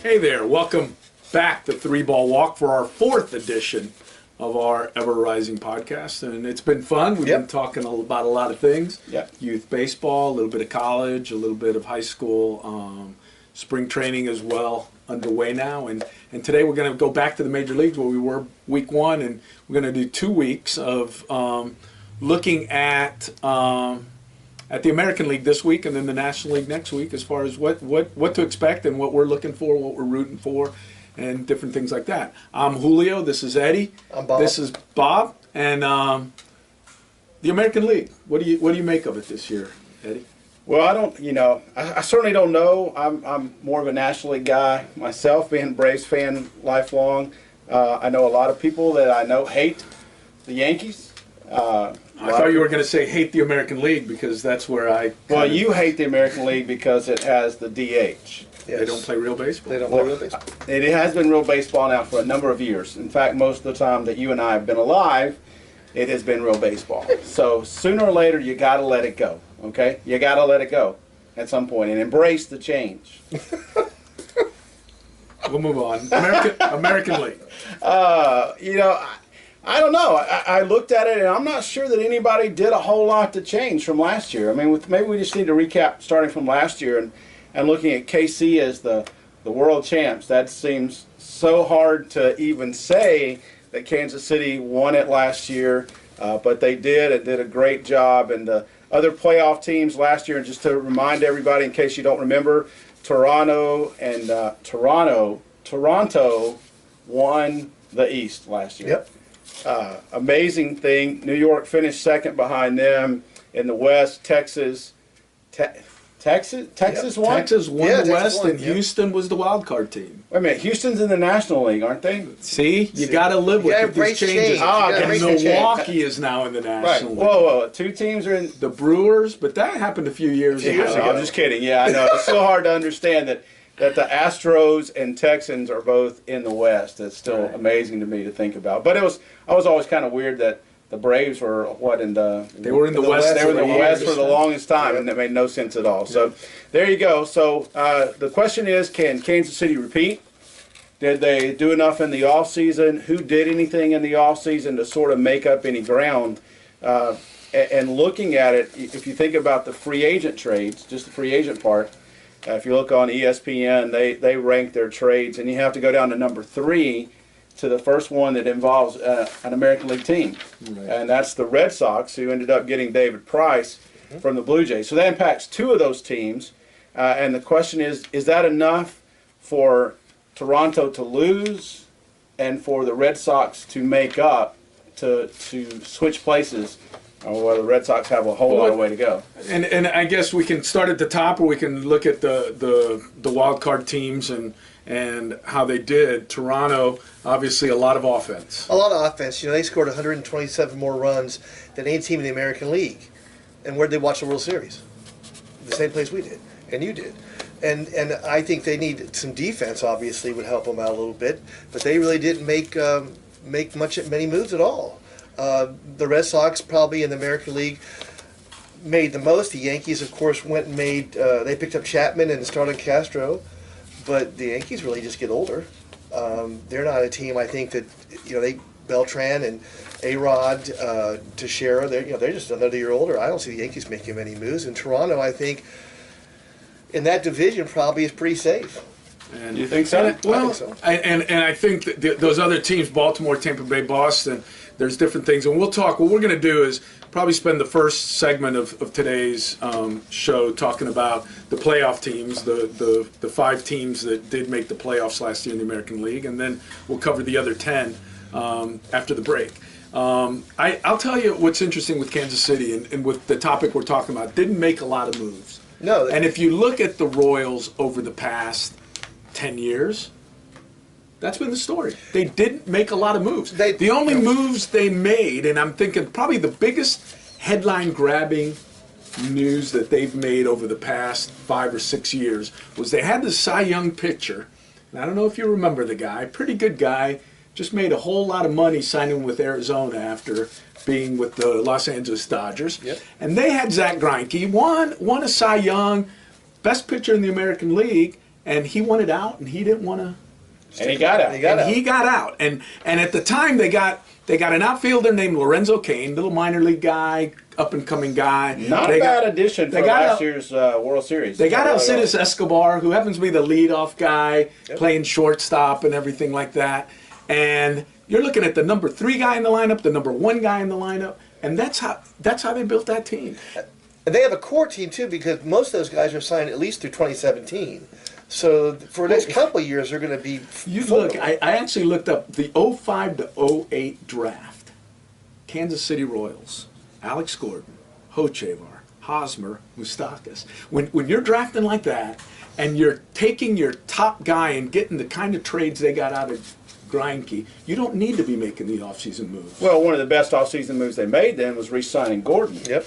Hey there, welcome back to Three Ball Walk for our fourth edition of our Ever Rising podcast. And it's been fun. We've been talking about a lot of things. Youth baseball, a little bit of college, a little bit of high school, spring training as well underway now. And today we're going to go back to the major leagues where we were week one. And we're going to do 2 weeks of looking at the American League this week and then the National League next week as far as what to expect and what we're looking for, what we're rooting for, and different things like that. I'm Julio. This is Eddie. I'm Bob. This is Bob. And the American League. What do you make of it this year, Eddie? Well, I certainly don't know. I'm more of a National League guy myself, being a Braves fan lifelong. I know a lot of people that I know hate the Yankees. I thought you were going to say hate the American League because that's where I... Well, you hate the American League because it has the DH. Yes. They don't play real baseball? They don't play real baseball. It has been real baseball now for a number of years. In fact, most of the time that you and I have been alive, it has been real baseball. So sooner or later, you got to let it go, okay? You got to let it go at some point and embrace the change. We'll move on. American League. I don't know. I looked at it, and I'm not sure that anybody did a whole lot to change from last year. I mean, maybe we just need to recap starting from last year and looking at KC as the world champs. That seems so hard to even say that Kansas City won it last year, but they did. It did a great job. And the other playoff teams last year, and just to remind everybody in case you don't remember, Toronto won the East last year. Yep. Amazing thing. New York finished second behind them. In the West, Texas won? Texas won the West, and Houston was the wild card team. Wait a minute. Houston's in the National League, aren't they? See? You got to live with these changes. And Milwaukee is now in the National League. Whoa. 2 teams are in. The Brewers, but that happened a few years ago. I'm just kidding. Yeah, I know. It's so hard to understand that the Astros and Texans are both in the West. It's still amazing to me to think about. But I was always kind of weird that the Braves were They were in the West. They were in the West for the longest time, and that made no sense at all. So there you go. So the question is, can Kansas City repeat? Did they do enough in the offseason? Who did anything in the offseason to sort of make up any ground? And looking at it, if you think about the free agent trades, just the free agent part, if you look on ESPN, they rank their trades, and you have to go down to number 3 to the first one that involves an American League team. Right. And that's the Red Sox, who ended up getting David Price from the Blue Jays. So that impacts 2 of those teams. And the question is that enough for Toronto to lose and for the Red Sox to make up, to switch places? Well, the Red Sox have a whole lot of way to go. And I guess we can start at the top, or we can look at the wild card teams and how they did. Toronto, obviously, a lot of offense. A lot of offense. They scored 127 more runs than any team in the American League. And where did they watch the World Series? The same place we did, and you did. And I think they need some defense. Obviously, would help them out a little bit, but they really didn't make many moves at all. The Red Sox probably in the American League made the most. The Yankees, of course, went and made. They picked up Chapman and started Castro, but the Yankees really just get older. They're not a team. I think that Beltran and A-Rod, Teixeira. They're just another year older. I don't see the Yankees making many moves. And Toronto, I think, in that division, probably is pretty safe. And you think so? Well, I think so. And I think that those other teams, Baltimore, Tampa Bay, Boston, there's different things. And we'll talk. What we're going to do is probably spend the first segment of today's show talking about the playoff teams, the 5 teams that did make the playoffs last year in the American League, and then we'll cover the other 10 after the break. I'll tell you what's interesting with Kansas City and with the topic we're talking about. Didn't make a lot of moves. No. And if you look at the Royals over the past 10 years, that's been the story. They didn't make a lot of moves. The only moves they made, and I'm thinking probably the biggest headline-grabbing news that they've made over the past 5 or 6 years, was they had this Cy Young pitcher, and I don't know if you remember the guy, pretty good guy, just made a whole lot of money signing with Arizona after being with the Los Angeles Dodgers. Yep. And they had Zach Greinke, won a Cy Young, best pitcher in the American League, and he wanted out, and he didn't want to. And he got out. He got out. And at the time they got an outfielder named Lorenzo Cain, little minor league guy, up and coming guy. Not a bad addition for last year's World Series. They got Alcides Escobar, who happens to be the leadoff guy, playing shortstop and everything like that. And you're looking at the number 3 guy in the lineup, the number 1 guy in the lineup, and that's how they built that team. And they have a core team too, because most of those guys are signed at least through 2017. So for the next couple of years, they're going to be. I actually looked up the 05 to 08 draft. Kansas City Royals, Alex Gordon, Hochevar, Hosmer, Moustakas. When you're drafting like that, and you're taking your top guy and getting the kind of trades they got out of Greinke, you don't need to be making the offseason moves. Well, one of the best offseason moves they made then was re-signing Gordon. Yep.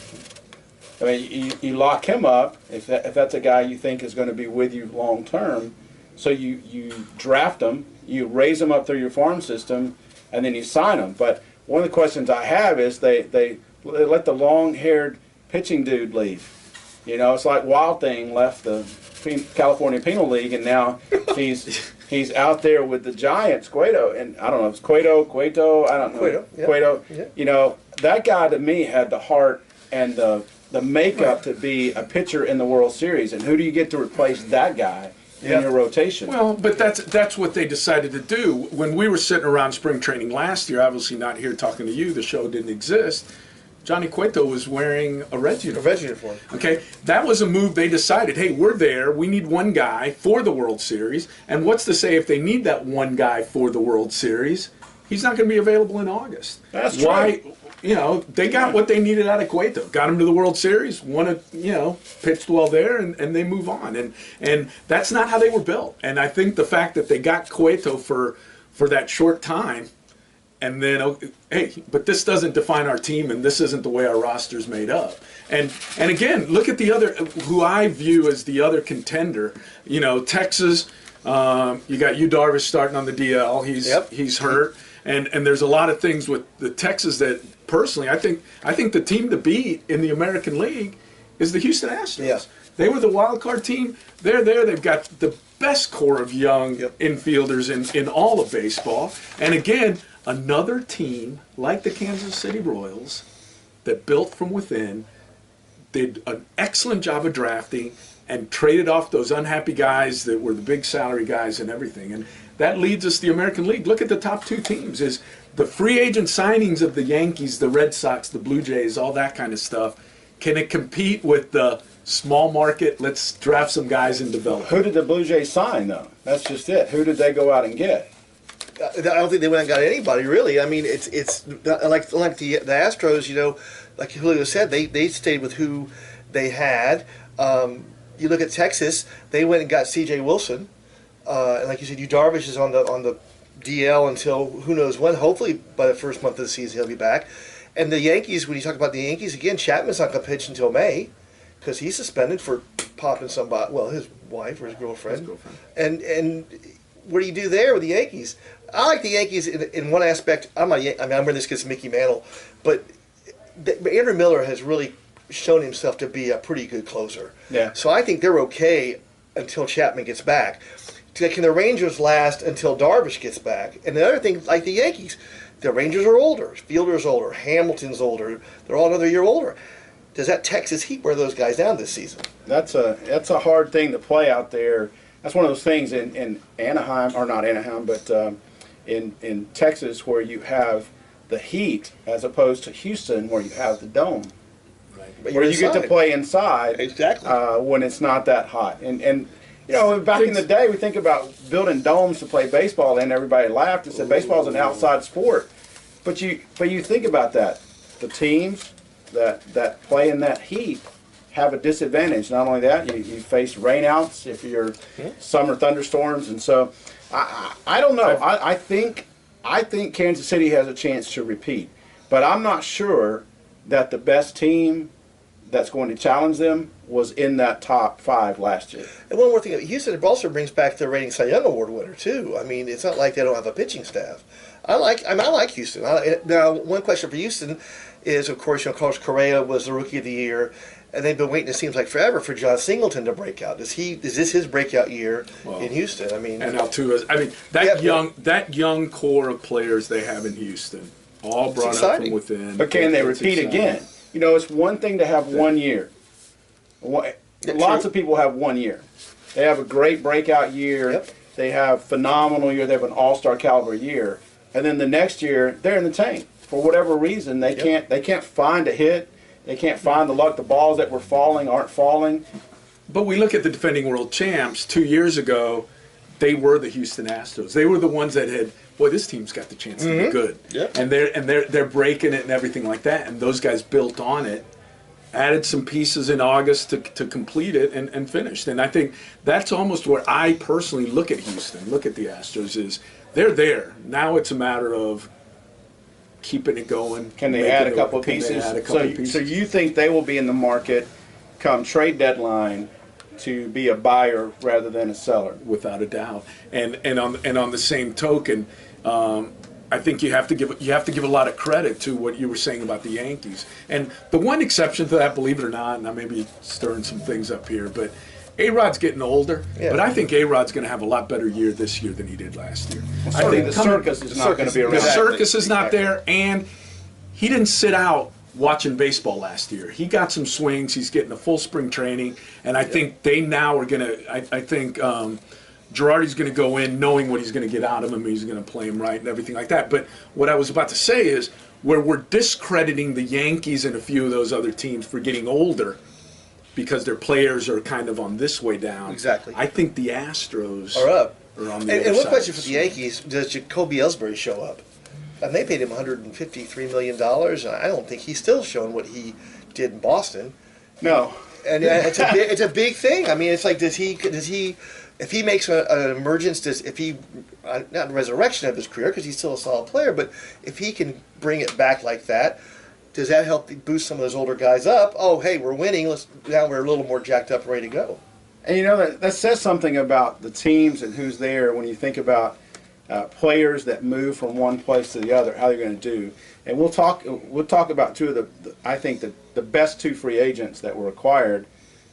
I mean, you lock him up if that's a guy you think is going to be with you long term. So you draft him, you raise him up through your farm system, and then you sign him. But one of the questions I have is they let the long-haired pitching dude leave. You know, it's like Wild Thing left the California Penal League, and now he's out there with the Giants, Cueto, and I don't know if it's Cueto, I don't know. Cueto, yeah. Cueto. Yeah. You know, that guy to me had the heart and the makeup to be a pitcher in the World Series, and who do you get to replace that guy in your rotation? Well, but that's what they decided to do. When we were sitting around spring training last year, obviously not here talking to you, the show didn't exist, Johnny Cueto was wearing a Reds uniform. A Reds uniform. Okay, that was a move they decided, hey, we're there, we need one guy for the World Series, and what's to say if they need that one guy for the World Series, he's not going to be available in August. That's true. Why? You know, they got what they needed out of Cueto. Got him to the World Series, pitched well there, and they move on. And that's not how they were built. And I think the fact that they got Cueto for that short time, and then, hey, but this doesn't define our team, and this isn't the way our roster's made up. And again, look at the other, who I view as the other contender. You know, Texas, you got Yu Darvish starting on the DL. He's hurt. And there's a lot of things with the Texas that, personally, I think the team to beat in the American League is the Houston Astros. Yeah. They were the wild card team. They're there. They've got the best core of young infielders in all of baseball. And again, another team like the Kansas City Royals that built from within, did an excellent job of drafting and traded off those unhappy guys that were the big salary guys and everything. And that leads us to the American League. Look at the top 2 teams. Is the free agent signings of the Yankees, the Red Sox, the Blue Jays, all that kind of stuff. Can it compete with the small market, let's draft some guys and develop? Who did the Blue Jays sign, though? That's just it. Who did they go out and get? I don't think they went and got anybody, really. I mean, it's like the Astros, you know, like Julio said, they stayed with who they had. You look at Texas, they went and got C.J. Wilson. And like you said, Yu Darvish is on the DL until who knows when. Hopefully by the first month of the season he'll be back. And the Yankees, when you talk about the Yankees, again, Chapman's not going to pitch until May because he's suspended for popping somebody, well, his wife or his girlfriend. And what do you do there with the Yankees? I like the Yankees in one aspect. I'm where this gets Mickey Mantle, but Andrew Miller has really shown himself to be a pretty good closer. Yeah. So I think they're okay until Chapman gets back. Can the Rangers last until Darvish gets back? And the other thing, like the Yankees, the Rangers are older. Fielder's older. Hamilton's older. They're all another year older. Does that Texas Heat wear those guys down this season? That's a hard thing to play out there. That's one of those things in Anaheim, or not Anaheim, but in Texas where you have the heat as opposed to Houston where you have the dome. But where you get to play inside exactly when it's not that hot. And you know, back in the day, we think about building domes to play baseball, and everybody laughed and said baseball is an outside sport. But you think about that. The teams that play in that heat have a disadvantage. Not only that, you face rainouts if you're summer thunderstorms, and so I don't know. I think Kansas City has a chance to repeat, but I'm not sure that the best team that's going to challenge them was in that top 5 last year. And one more thing, Houston also brings back the reigning Cy Young Award winner too. I mean, it's not like they don't have a pitching staff. I like Houston. Now, one question for Houston is, of course, Carlos Correa was the Rookie of the Year, and they've been waiting. It seems like forever for John Singleton to break out. Is this his breakout year in Houston? I mean, and Altuve. I mean, that young core of players they have in Houston, all brought up from within. But can they repeat again? It's one thing to have 1 year. Lots of people have 1 year. They have a great breakout year. Yep. They have phenomenal year. They have an all-star caliber year, and then the next year they're in the tank for whatever reason. They can't find a hit. They can't find the luck. The balls that were falling aren't falling. But we look at the defending world champs 2 years ago. They were the Houston Astros. They were the ones that had, boy, this team's got the chance to be good. Yep. And they're breaking it and everything like that. And those guys built on it, added some pieces in August to complete it and finished. And I think that's almost where I personally look at Houston, look at the Astros, is they're there. Now it's a matter of keeping it going. Can they add a couple of pieces? So you think they will be in the market come trade deadline to be a buyer rather than a seller? Without a doubt. And on the same token, I think you have to give a lot of credit to what you were saying about the Yankees. And the one exception to that, believe it or not, and I may be stirring some things up here, but A-Rod's getting older. Yeah. But I think A-Rod's going to have a lot better year this year than he did last year. Well, I think the circus is not going to be around. The circus is not there, and he didn't sit out watching baseball last year. He got some swings. He's getting a full spring training, and I think they now are going to. I think Girardi's going to go in knowing what he's going to get out of him. He's going to play him right and everything like that. But what I was about to say is, where we're discrediting the Yankees and a few of those other teams for getting older because their players are kind of on this way down. Exactly. I think the Astros are up. Are on the and other one side. question for the Yankees: does Jacoby Ellsbury show up? And they paid him $153 million. And I don't think he's still showing what he did in Boston. No. And it's a big thing. I mean, it's like, does he if he makes an emergence, if he not a resurrection of his career because he's still a solid player, but if he can bring it back like that, does that help boost some of those older guys up? Oh, hey, we're winning. Now we're a little more jacked up, and ready to go. And that says something about the teams and who's there when you think about players that move from one place to the other, how they're going to do. And we'll talk about two of the I think the best 2 free agents that were acquired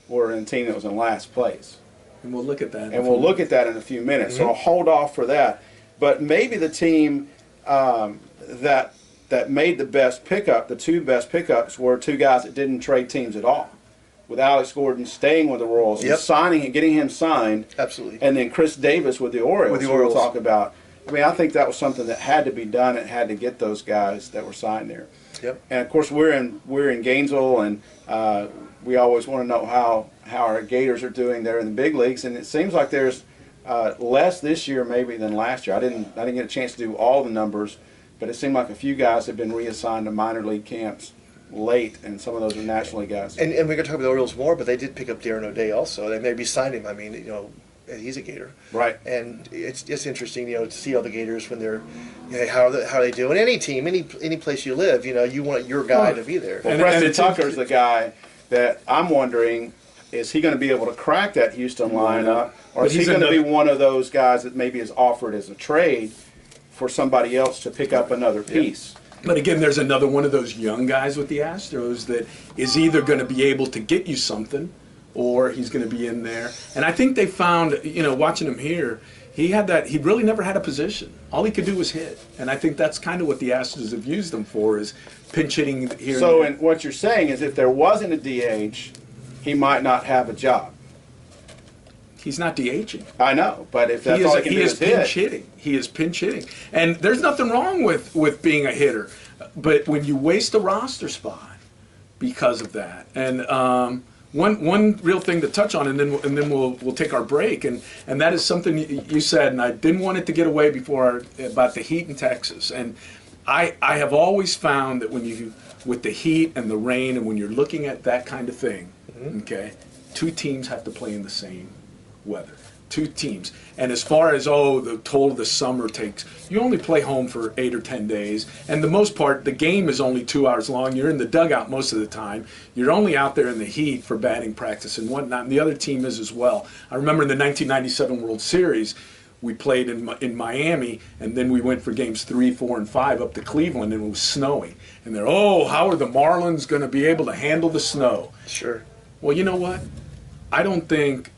were in a team that was in last place. And we'll look at that. And we'll look at that in a few minutes. So I'll hold off for that. But maybe the team that made the best pickup, the 2 best pickups, were 2 guys that didn't trade teams at all. With Alex Gordon staying with the Royals and signing and getting him signed. Absolutely. And then Chris Davis with the Orioles. We'll talk about. I mean, I think that was something that had to be done. It had to get those guys that were signed there. Yep. And of course, we're in Gainesville, and we always want to know how our Gators are doing there in the big leagues. And it seems like there's less this year maybe than last year. I didn't get a chance to do all the numbers, but it seemed like a few guys have been reassigned to minor league camps late, and some of those are National League guys. And we're going to talk about the Orioles more, but they did pick up Darren O'Day also. They maybe signed him. I mean, he's a Gator, right? And it's interesting, to see all the Gators when they're, how they do. And any team, any place you live, you want your guy to be there. Well, Preston Tucker's the guy that I'm wondering, is he going to be able to crack that Houston lineup, or is he going to be one of those guys that maybe is offered as a trade for somebody else to pick up another piece? But again, there's another one of those young guys with the Astros that is either going to be able to get you something, or he's going to be in there. And I think they found, watching him here, he really never had a position. All he could do was hit. And I think that's kind of what the Astros have used him for, is pinch hitting here. So and what you're saying is if there wasn't a DH, he might not have a job. He's not DHing. I know, but if that's all he can do is pinch hitting. He is pinch hitting. And there's nothing wrong with being a hitter. But when you waste a roster spot because of that, and one real thing to touch on, and then we'll take our break, and that is something you said, and I didn't want it to get away before, about the heat in Texas. And I have always found that with the heat and the rain, and when you're looking at that kind of thing, okay, 2 teams have to play in the same weather. 2 teams. And as far as, the total the summer takes, you only play home for 8 or 10 days. And the most part, the game is only 2 hours long. You're in the dugout most of the time. You're only out there in the heat for batting practice and whatnot. And the other team is as well. I remember in the 1997 World Series, we played in Miami, and then we went for games 3, 4, and 5 up to Cleveland, and it was snowing. And they're, how are the Marlins going to be able to handle the snow? Sure. Well, you know what? I don't think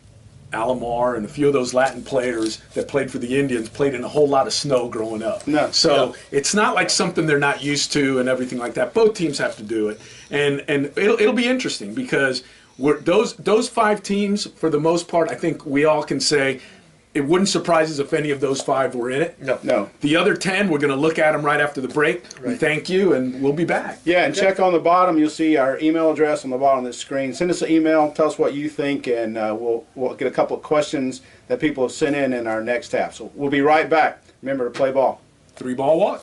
Alomar and a few of those Latin players that played for the Indians played in a whole lot of snow growing up. No. So it's not like something they're not used to and everything like that. Both teams have to do it. And it'll be interesting because those 5 teams, for the most part, I think we all can say, it wouldn't surprise us if any of those 5 were in it. No. The other 10, we're going to look at them right after the break. Right. Thank you, and we'll be back. Yeah, and check on the bottom. You'll see our email address on the bottom of the screen. Send us an email. Tell us what you think, and we'll get a couple of questions that people have sent in our next half. So we'll be right back. Remember to play ball. 3-ball walk.